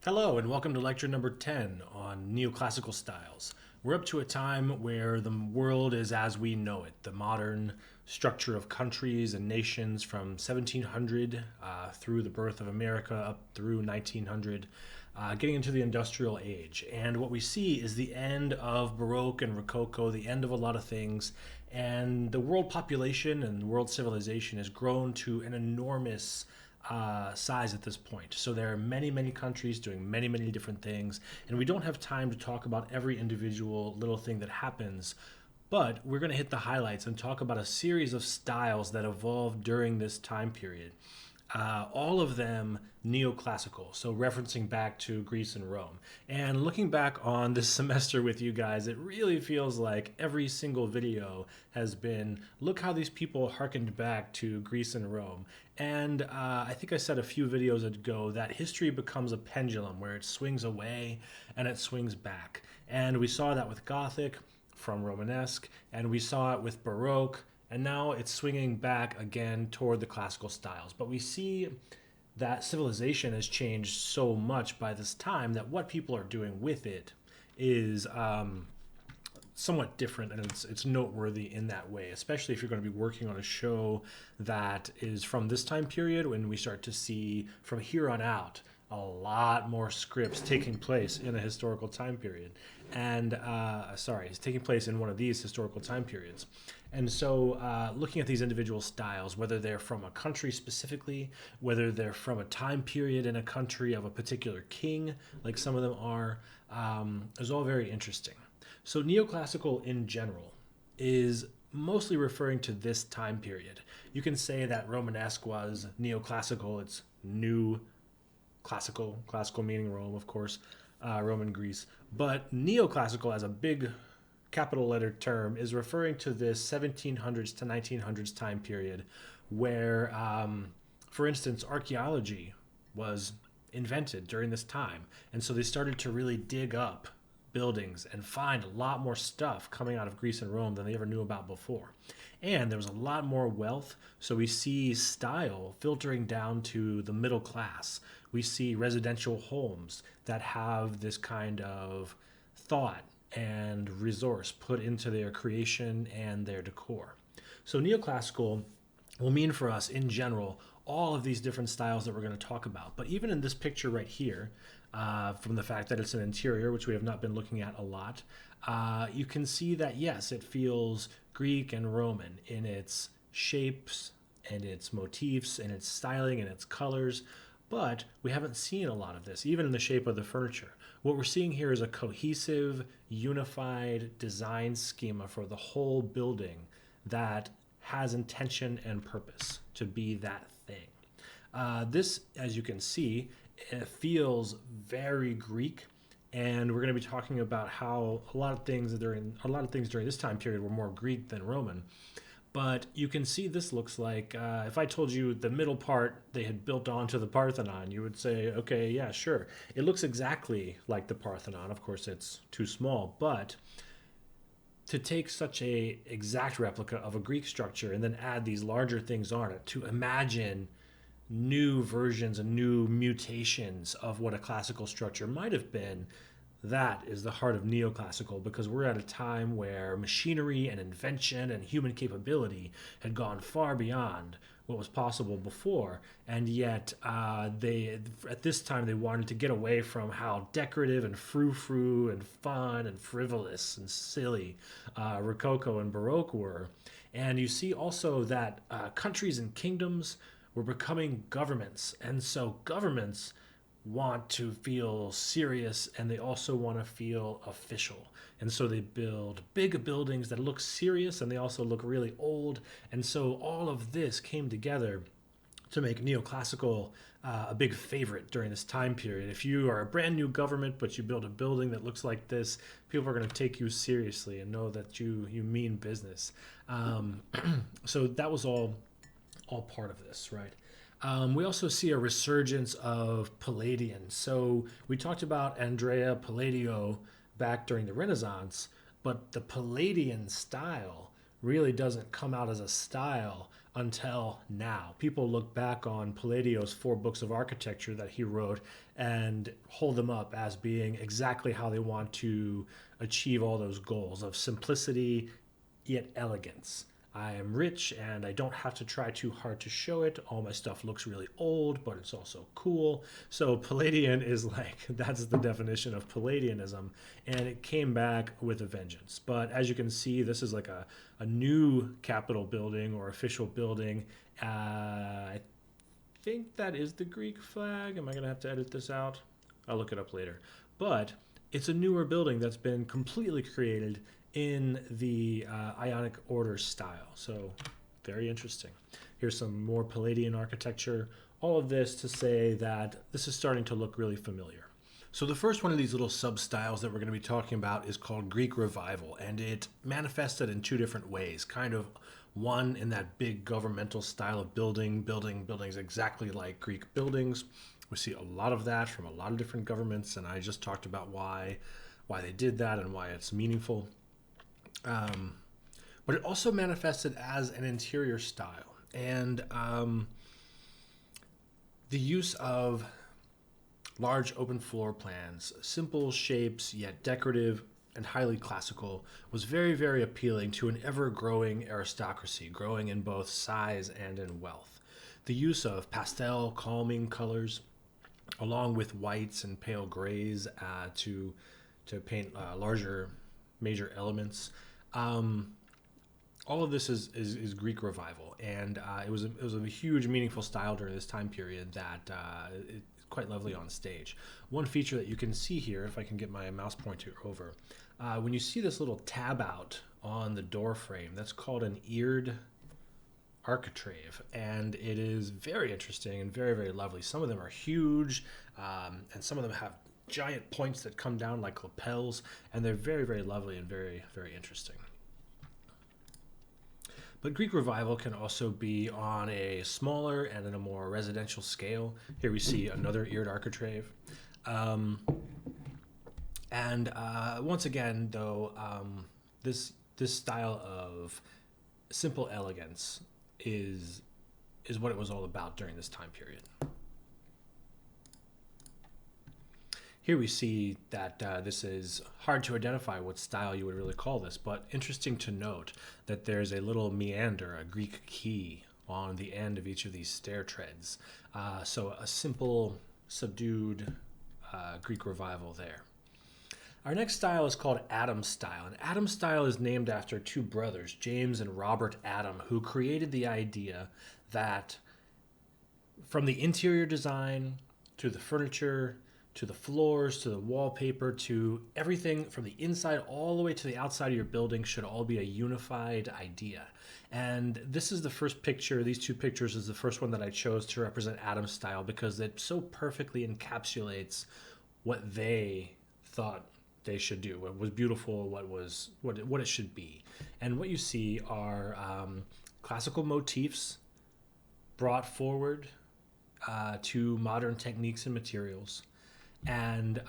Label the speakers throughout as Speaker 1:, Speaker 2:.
Speaker 1: Hello, and welcome to lecture number 10 on Neoclassical Styles. We're up to a time where the world is as we know it, the modern structure of countries and nations from 1700 through the birth of America up through 1900, getting into the industrial age. And what we see is the end of Baroque and Rococo, the end of a lot of things, and the world population and world civilization has grown to an enormous size at this point. So there are many, many countries doing many, many different things, and we don't have time to talk about every individual little thing that happens, but we're going to hit the highlights and talk about a series of styles that evolved during this time period. All of them neoclassical, so referencing back to Greece and Rome. And looking back on this semester with you guys, it really feels like every single video has been, look how these people harkened back to Greece and Rome. And I think I said a few videos ago that history becomes a pendulum where it swings away and it swings back. And we saw that with Gothic from Romanesque, and we saw it with Baroque, and now it's swinging back again toward the classical styles. But we see that civilization has changed so much by this time that what people are doing with it is somewhat different, and it's noteworthy in that way, especially if you're going to be working on a show that is from this time period, when we start to see from here on out a lot more scripts taking place in a historical time period. And it's taking place in one of these historical time periods. And so looking at these individual styles, whether they're from a country specifically, whether they're from a time period in a country of a particular king, like some of them are, is all very interesting. So neoclassical in general is mostly referring to this time period. You can say that Romanesque was neoclassical, it's new classical meaning Rome, of course, Roman Greece. But neoclassical as a big capital letter term is referring to this 1700s to 1900s time period where, for instance, archaeology was invented during this time. And so they started to really dig up buildings and find a lot more stuff coming out of Greece and Rome than they ever knew about before. And there was a lot more wealth, so we see style filtering down to the middle class. We see residential homes that have this kind of thought and resource put into their creation and their decor. So neoclassical will mean for us in general all of these different styles that we're going to talk about. But even in this picture right here, from the fact that it's an interior, which we have not been looking at a lot, you can see that, yes, it feels Greek and Roman in its shapes and its motifs and its styling and its colors, but we haven't seen a lot of this, even in the shape of the furniture. What we're seeing here is a cohesive, unified design schema for the whole building that has intention and purpose to be that thing. This, as you can see, it feels very Greek, and we're going to be talking about how a lot of things during this time period were more Greek than Roman. But you can see this looks like, if I told you the middle part they had built onto the Parthenon, you would say, okay, yeah, sure. It looks exactly like the Parthenon. Of course, it's too small, but to take such a exact replica of a Greek structure and then add these larger things on it, to imagine new versions and new mutations of what a classical structure might have been, that is the heart of neoclassical, because we're at a time where machinery and invention and human capability had gone far beyond what was possible before, and yet at this time they wanted to get away from how decorative and frou-frou and fun and frivolous and silly Rococo and Baroque were. And you see also that countries and kingdoms were becoming governments, and so governments want to feel serious and they also want to feel official. And so they build big buildings that look serious and they also look really old. And so all of this came together to make neoclassical a big favorite during this time period. If you are a brand new government but you build a building that looks like this, people are going to take you seriously and know that you mean business. So that was all part of this, right? We also see a resurgence of Palladian. So we talked about Andrea Palladio back during the Renaissance, but the Palladian style really doesn't come out as a style until now. People look back on Palladio's 4 books of architecture that he wrote and hold them up as being exactly how they want to achieve all those goals of simplicity yet elegance. I am rich and I don't have to try too hard to show it. All my stuff looks really old, but it's also cool. So Palladian is like, that's the definition of Palladianism. And it came back with a vengeance. But as you can see, this is like a new Capitol building or official building. I think that is the Greek flag. Am I going to have to edit this out? I'll look it up later. But it's a newer building that's been completely created in the Ionic order style. So very interesting. Here's some more Palladian architecture. All of this to say that this is starting to look really familiar. So the first one of these little sub-styles that we're going to be talking about is called Greek Revival, and it manifested in 2 different ways. Kind of one in that big governmental style of building buildings exactly like Greek buildings. We see a lot of that from a lot of different governments, and I just talked about why they did that and why it's meaningful. But it also manifested as an interior style, and the use of large open floor plans, simple shapes yet decorative and highly classical, was very, very appealing to an ever-growing aristocracy, growing in both size and in wealth. The use of pastel, calming colors, along with whites and pale grays to paint larger major elements. All of this is Greek Revival, and it was a huge, meaningful style during this time period that it's quite lovely on stage. One feature that you can see here, if I can get my mouse pointer over, when you see this little tab out on the door frame, that's called an eared architrave, and it is very interesting and very, very lovely. Some of them are huge, and some of them have giant points that come down like lapels, and they're very, very lovely and very, very interesting. But Greek Revival can also be on a smaller and in a more residential scale. Here we see another eared architrave. Once again, though, this style of simple elegance is what it was all about during this time period. Here we see that this is hard to identify what style you would really call this, but interesting to note that there's a little meander, a Greek key, on the end of each of these stair treads. So a simple, subdued Greek Revival there. Our next style is called Adam style, and Adam style is named after 2 brothers, James and Robert Adam, who created the idea that from the interior design to the furniture, to the floors, to the wallpaper, to everything from the inside all the way to the outside of your building should all be a unified idea. And this is the first picture, these 2 pictures is the first one that I chose to represent Adam's style because it so perfectly encapsulates what they thought they should do, what was beautiful, what it should be. And what you see are classical motifs brought forward to modern techniques and materials. And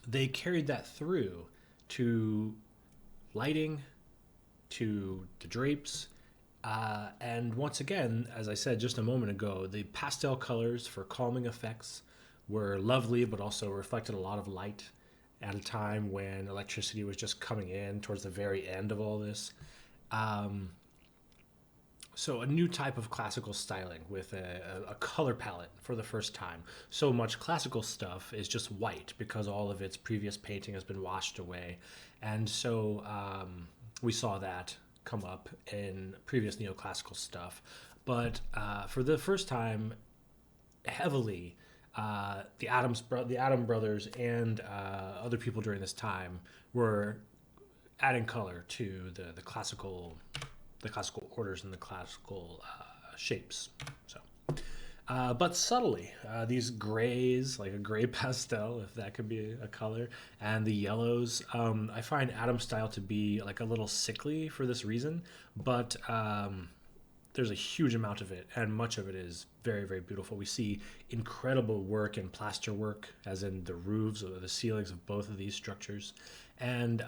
Speaker 1: they carried that through to lighting, to the drapes, and once again, as I said just a moment ago, the pastel colors for calming effects were lovely, but also reflected a lot of light at a time when electricity was just coming in towards the very end of all this. So a new type of classical styling with a color palette for the first time. So much classical stuff is just white because all of its previous painting has been washed away. And so we saw that come up in previous neoclassical stuff. But for the first time, heavily, the Adam brothers and other people during this time were adding color to the classical orders and the classical shapes. So, but subtly, these grays, like a gray pastel, if that could be a color, and the yellows, I find Adam style to be like a little sickly for this reason, but there's a huge amount of it, and much of it is very, very beautiful. We see incredible work in plaster work, as in the roofs or the ceilings of both of these structures, and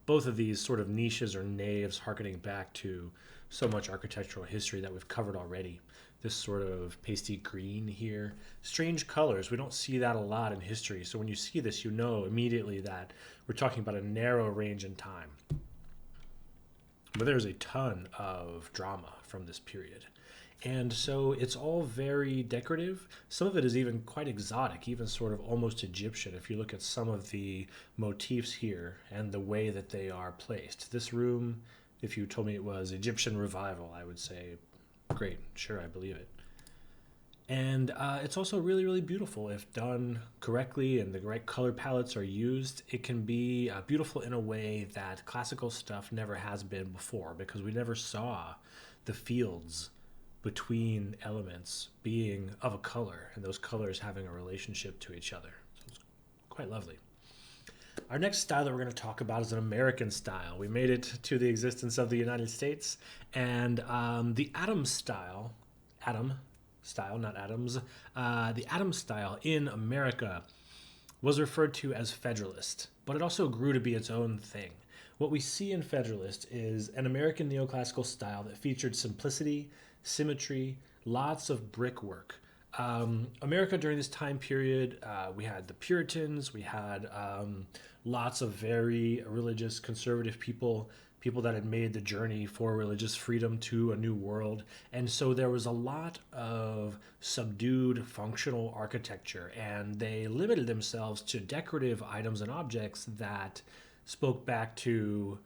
Speaker 1: both of these sort of niches or naves harkening back to so much architectural history that we've covered already. This sort of pasty green here, strange colors. We don't see that a lot in history. So when you see this, you know immediately that we're talking about a narrow range in time. But there's a ton of drama from this period. And so it's all very decorative. Some of it is even quite exotic, even sort of almost Egyptian. If you look at some of the motifs here and the way that they are placed. This room, if you told me it was Egyptian revival, I would say, great, sure, I believe it. And it's also really, really beautiful. If done correctly and the right color palettes are used, it can be beautiful in a way that classical stuff never has been before, because we never saw the fields between elements being of a color and those colors having a relationship to each other. So it's quite lovely. Our next style that we're going to talk about is an American style. We made it to the existence of the United States, and the Atom style, not atoms, the Atom style in America was referred to as Federalist, but it also grew to be its own thing. What we see in Federalist is an American neoclassical style that featured simplicity, symmetry, lots of brickwork. America during this time period, we had the Puritans, we had lots of very religious, conservative people that had made the journey for religious freedom to a new world. And so there was a lot of subdued functional architecture, and they limited themselves to decorative items and objects that spoke back to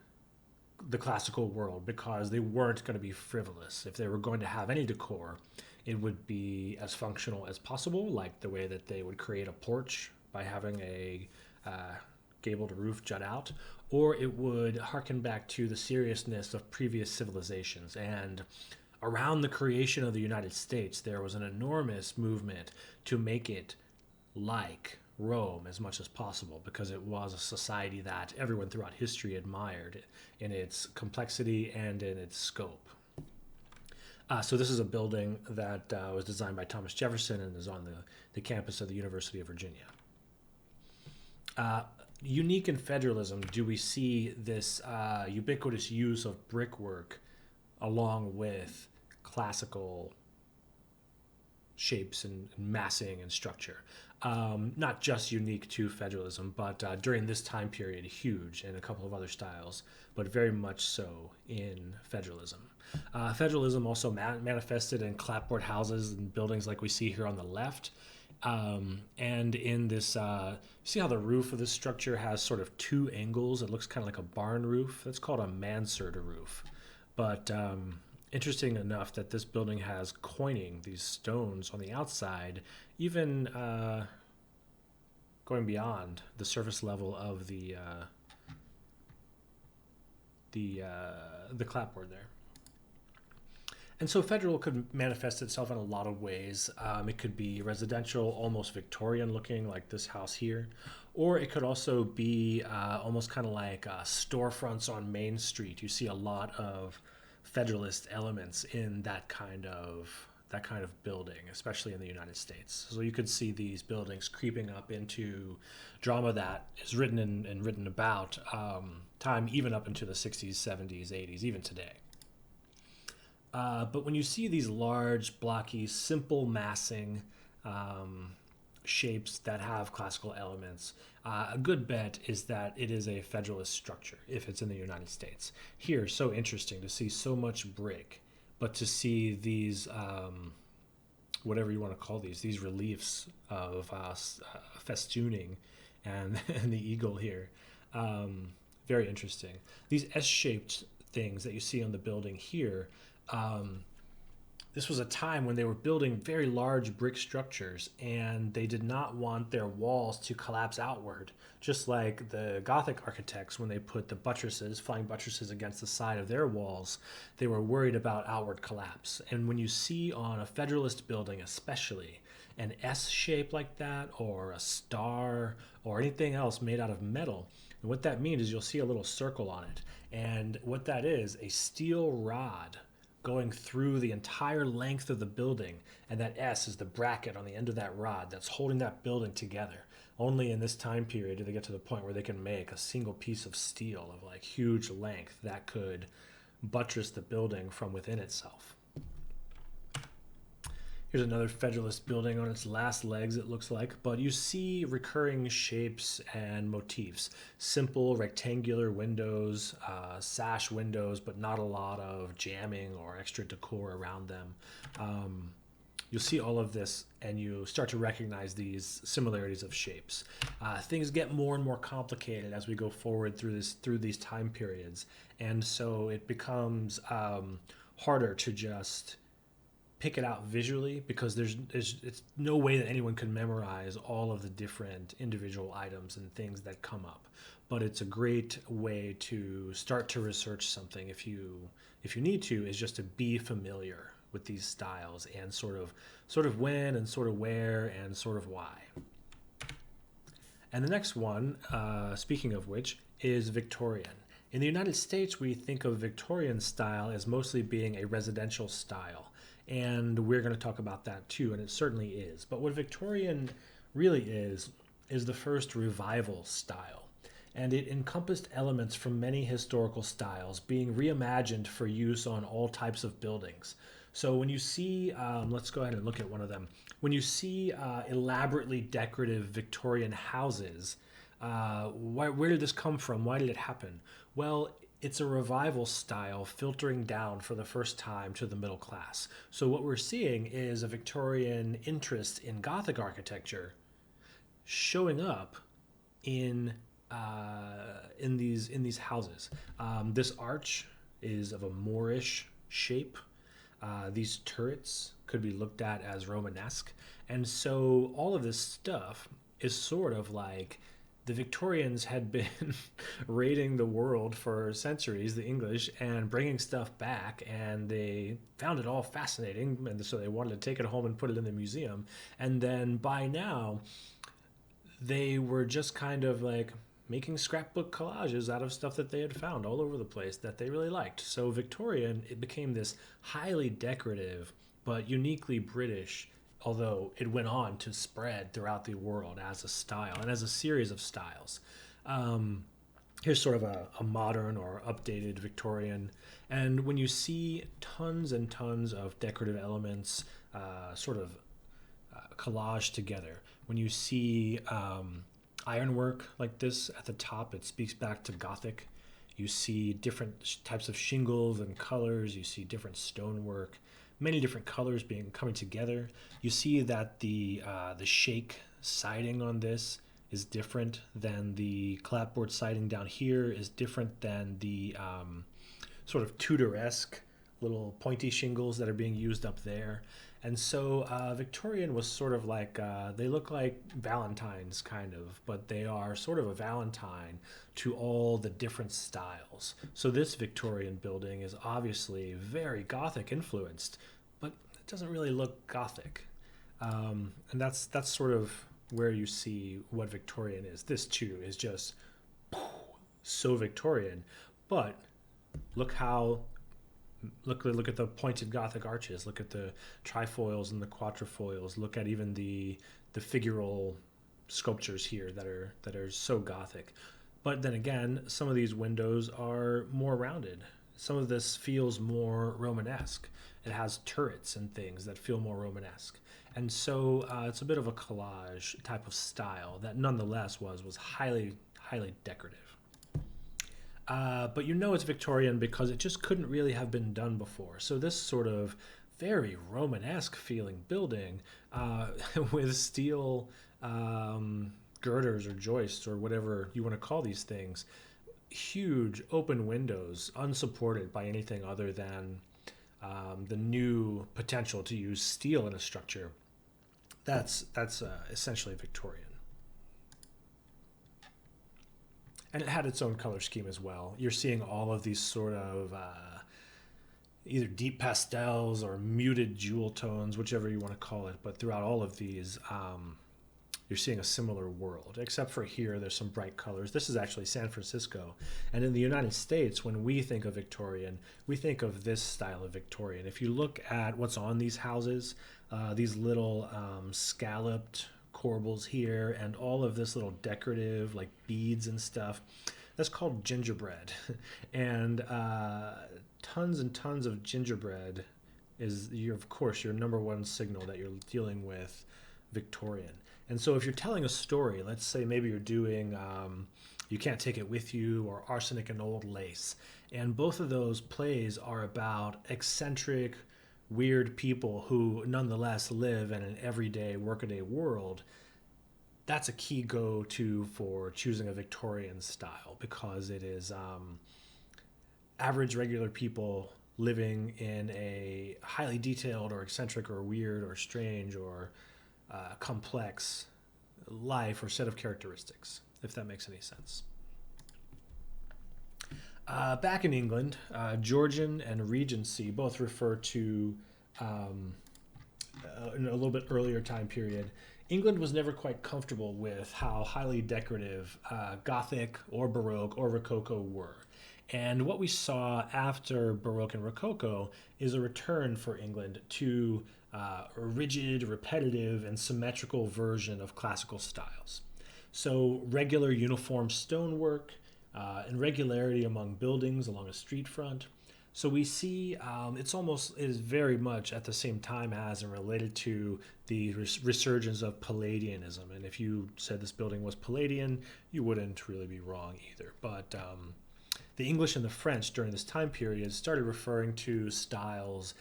Speaker 1: the classical world, because they weren't going to be frivolous. If they were going to have any decor, it would be as functional as possible, like the way that they would create a porch by having a gabled roof jut out, or it would harken back to the seriousness of previous civilizations. And around the creation of the United States, there was an enormous movement to make it like Rome as much as possible, because it was a society that everyone throughout history admired in its complexity and in its scope. So this is a building that was designed by Thomas Jefferson and is on the campus of the University of Virginia. Unique in Federalism, do we see this ubiquitous use of brickwork along with classical shapes and massing and structure. Not just unique to Federalism, but during this time period, huge in a couple of other styles, but very much so in Federalism. Federalism also manifested in clapboard houses and buildings like we see here on the left. And in this, see how the roof of this structure has sort of two angles? It looks kind of like a barn roof. That's called a mansard roof. But interesting enough that this building has coining, these stones on the outside, even going beyond the surface level of the clapboard there. And so Federal could manifest itself in a lot of ways. It could be residential, almost Victorian looking, like this house here. Or it could also be almost kind of like storefronts on Main Street. You see a lot of Federalist elements in that kind of building, especially in the United States. So you could see these buildings creeping up into drama that is written and written about time even up into the 60s, 70s, 80s, even today. But when you see these large, blocky, simple massing shapes that have classical elements, a good bet is that it is a Federalist structure if it's in the United States. Here, so interesting to see so much brick, but to see these, whatever you want to call these reliefs of festooning and the eagle here. Very interesting. These S-shaped things that you see on the building here, this was a time when they were building very large brick structures, and they did not want their walls to collapse outward, just like the Gothic architects when they put the buttresses, flying buttresses against the side of their walls. They were worried about outward collapse. And when you see on a Federalist building especially an S shape like that, or a star, or anything else made out of metal, and what that means is you'll see a little circle on it. And what that is, a steel rod going through the entire length of the building, and that S is the bracket on the end of that rod that's holding that building together. Only in this time period do they get to the point where they can make a single piece of steel of like huge length that could buttress the building from within itself. Here's another Federalist building on its last legs, it looks like, but you see recurring shapes and motifs. Simple rectangular windows, sash windows, but not a lot of jamming or extra decor around them. You'll see all of this and you start to recognize these similarities of shapes. Things get more and more complicated as we go forward through these time periods, and so it becomes harder to just pick it out visually, because it's no way that anyone can memorize all of the different individual items and things that come up. But it's a great way to start to research something if you need to, is just to be familiar with these styles and sort of when and sort of where and sort of why. And the next one, speaking of which, is Victorian. In the United States, we think of Victorian style as mostly being a residential style. And we're going to talk about that too, and it certainly is. But what Victorian really is the first revival style. And it encompassed elements from many historical styles being reimagined for use on all types of buildings. So when you see, let's go ahead and look at one of them. When you see elaborately decorative Victorian houses, where did this come from? Why did it happen? Well, it's a revival style filtering down for the first time to the middle class. So what we're seeing is a Victorian interest in Gothic architecture showing up in these houses. This arch is of a Moorish shape. These turrets could be looked at as Romanesque. And so all of this stuff is sort of like the Victorians had been raiding the world for centuries, the English, and bringing stuff back, and they found it all fascinating, and so they wanted to take it home and put it in the museum. And then by now, they were just kind of like making scrapbook collages out of stuff that they had found all over the place that they really liked. So Victorian, it became this highly decorative but uniquely British, although it went on to spread throughout the world as a style and as a series of styles. Here's sort of a modern or updated Victorian. And when you see tons and tons of decorative elements collage together, when you see ironwork like this at the top, it speaks back to Gothic. You see different types of shingles and colors. You see different stonework, many different colors coming together. You see that the shake siding on this is different than the clapboard siding down here, is different than the sort of Tudor-esque little pointy shingles that are being used up there. And so Victorian was sort of like, they look like Valentines kind of, but they are sort of a Valentine to all the different styles. So this Victorian building is obviously very Gothic influenced, but it doesn't really look Gothic. And that's sort of where you see what Victorian is. This too is just so Victorian, but look at the pointed Gothic arches. Look at the trifoils and the quatrefoils. Look at even the figural sculptures here that are so Gothic. But then again, some of these windows are more rounded. Some of this feels more Romanesque. It has turrets and things that feel more Romanesque. And so it's a bit of a collage type of style that nonetheless was highly, highly decorative. But you know it's Victorian because it just couldn't really have been done before. So this sort of very Romanesque feeling building with steel girders or joists or whatever you want to call these things, huge open windows unsupported by anything other than the new potential to use steel in a structure. That's essentially Victorian. And it had its own color scheme as well. You're seeing all of these sort of either deep pastels or muted jewel tones, whichever you want to call it. But throughout all of these, you're seeing a similar world, except for here, there's some bright colors. This is actually San Francisco. And in the United States, when we think of Victorian, we think of this style of Victorian. If you look at what's on these houses, these little scalloped corbels here and all of this little decorative like beads and stuff, that's called gingerbread. And tons and tons of gingerbread is, of course, your number one signal that you're dealing with Victorian. And so if you're telling a story, let's say maybe you're doing You Can't Take It With You or Arsenic and Old Lace, and both of those plays are about eccentric, weird people who nonetheless live in an everyday, workaday world, that's a key go-to for choosing a Victorian style, because it is average, regular people living in a highly detailed or eccentric or weird or strange or complex life or set of characteristics, if that makes any sense. Back in England, Georgian and Regency both refer to in a little bit earlier time period. England was never quite comfortable with how highly decorative Gothic or Baroque or Rococo were. And what we saw after Baroque and Rococo is a return for England to a rigid, repetitive, and symmetrical version of classical styles. So regular uniform stonework and regularity among buildings along a street front. So we see it is very much at the same time as and related to the resurgence of Palladianism. And if you said this building was Palladian, you wouldn't really be wrong either. But the English and the French during this time period started referring to styles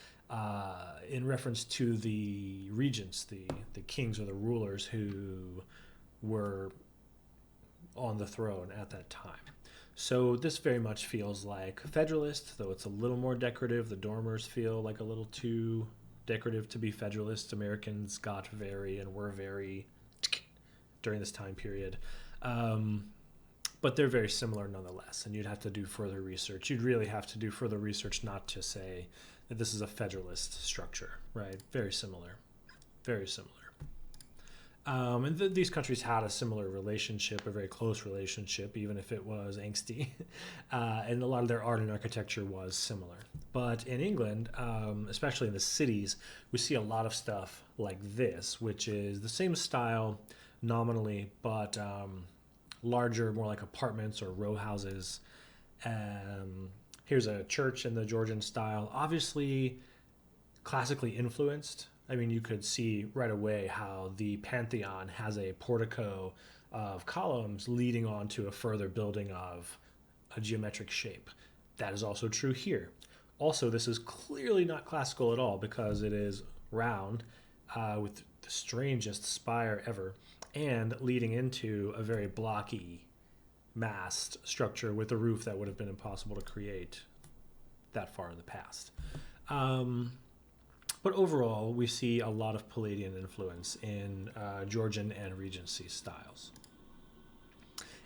Speaker 1: in reference to the regents, the kings or the rulers who were on the throne at that time. So this very much feels like Federalist, though it's a little more decorative. The dormers feel like a little too decorative to be Federalist. Americans got very and were very during this time period. But they're very similar nonetheless, and you'd have to do further research. You'd really have to do further research not to say that this is a Federalist structure, right? Very similar, very similar. And these countries had a similar relationship, a very close relationship, even if it was angsty. And a lot of their art and architecture was similar. But in England, especially in the cities, we see a lot of stuff like this, which is the same style nominally, but larger, more like apartments or row houses. Here's a church in the Georgian style, obviously classically influenced. I mean, you could see right away how the Pantheon has a portico of columns leading on to a further building of a geometric shape. That is also true here. Also, this is clearly not classical at all because it is round with the strangest spire ever and leading into a very blocky massed structure with a roof that would have been impossible to create that far in the past. But overall, we see a lot of Palladian influence in Georgian and Regency styles.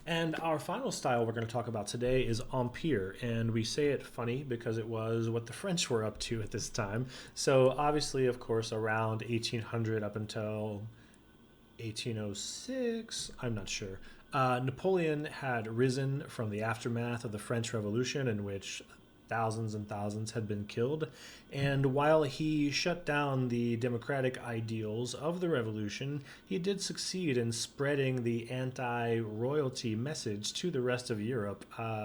Speaker 1: And our final style we're going to talk about today is Ampere, and we say it funny because it was what the French were up to at this time. So obviously, of course, around 1800 up until 1806, I'm not sure, Napoleon had risen from the aftermath of the French Revolution, in which thousands and thousands had been killed. And while he shut down the democratic ideals of the revolution, he did succeed in spreading the anti-royalty message to the rest of Europe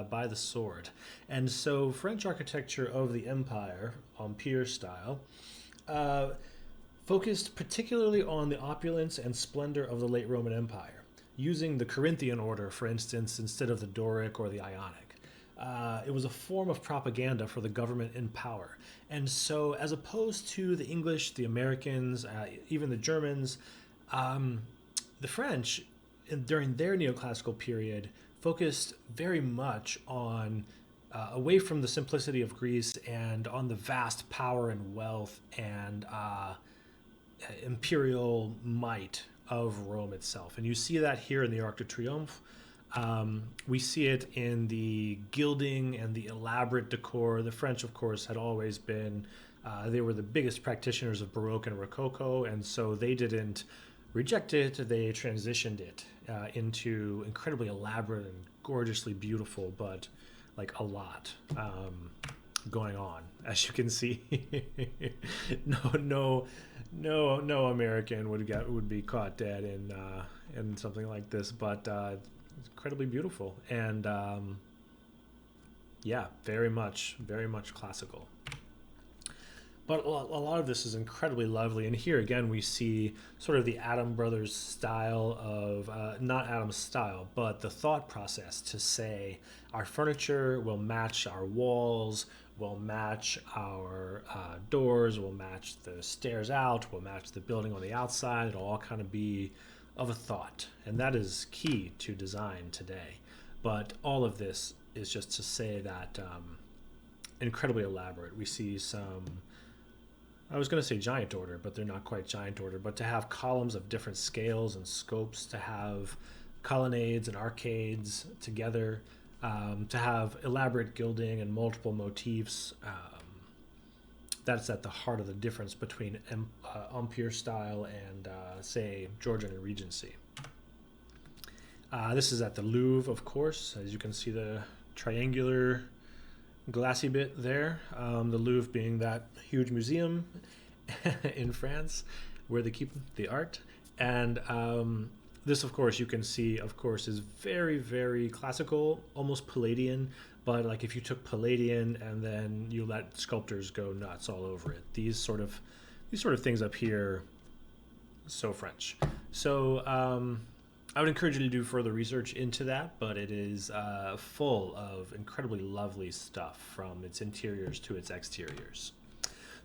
Speaker 1: by the sword. And so French architecture of the empire, Ampere style, focused particularly on the opulence and splendor of the late Roman Empire, using the Corinthian order, for instance, instead of the Doric or the Ionic. It was a form of propaganda for the government in power. And so as opposed to the English, the Americans, even the Germans, the French, during their neoclassical period, focused very much on away from the simplicity of Greece and on the vast power and wealth and imperial might of Rome itself. And you see that here in the Arc de Triomphe. We see it in the gilding and the elaborate decor. The French, of course, had always been, they were the biggest practitioners of Baroque and Rococo, and so they didn't reject it, they transitioned it into incredibly elaborate and gorgeously beautiful, but like a lot going on, as you can see. No American would be caught dead in something like this, but it's incredibly beautiful. And Yeah, very much classical. But a lot of this is incredibly lovely. And here again, we see sort of the Adam brothers style of, not Adam's style, but the thought process to say our furniture will match our walls, will match our doors, will match the stairs out, will match the building on the outside. It'll all kind of be of a thought. And that is key to design today. But all of this is just to say that incredibly elaborate. We see some, I was going to say giant order, but they're not quite giant order, but to have columns of different scales and scopes, to have colonnades and arcades together, to have elaborate gilding and multiple motifs. That's at the heart of the difference between Ampere style and, say, Georgian and Regency. This is at the Louvre, of course. As you can see, the triangular glassy bit there. The Louvre being that huge museum in France where they keep the art. And this, of course, you can see, of course, is very, very classical, almost Palladian. But like if you took Palladian and then you let sculptors go nuts all over it, these sort of things up here, so French. So I would encourage you to do further research into that, but it is full of incredibly lovely stuff from its interiors to its exteriors.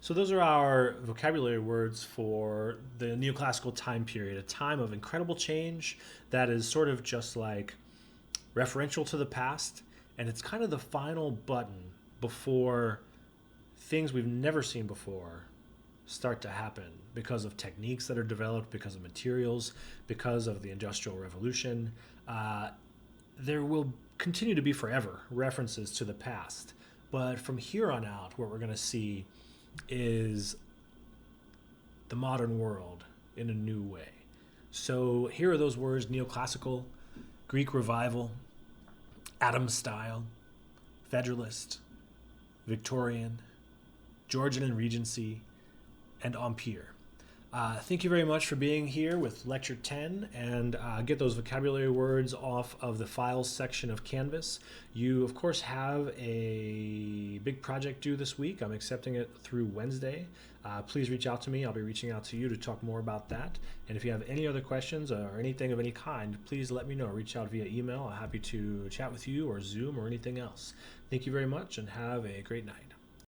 Speaker 1: So those are our vocabulary words for the neoclassical time period, a time of incredible change that is sort of just like referential to the past, and it's kind of the final button before things we've never seen before start to happen because of techniques that are developed, because of materials, because of the Industrial Revolution. There will continue to be forever references to the past. But from here on out, what we're going to see is the modern world in a new way. So here are those words: neoclassical, Greek revival, Adam style, Federalist, Victorian, Georgian and Regency, and Ampere. Thank you very much for being here with Lecture 10, and get those vocabulary words off of the files section of Canvas. You, of course, have a big project due this week. I'm accepting it through Wednesday. Please reach out to me. I'll be reaching out to you to talk more about that. And if you have any other questions or anything of any kind, please let me know. Reach out via email. I'm happy to chat with you or Zoom or anything else. Thank you very much, and have a great night.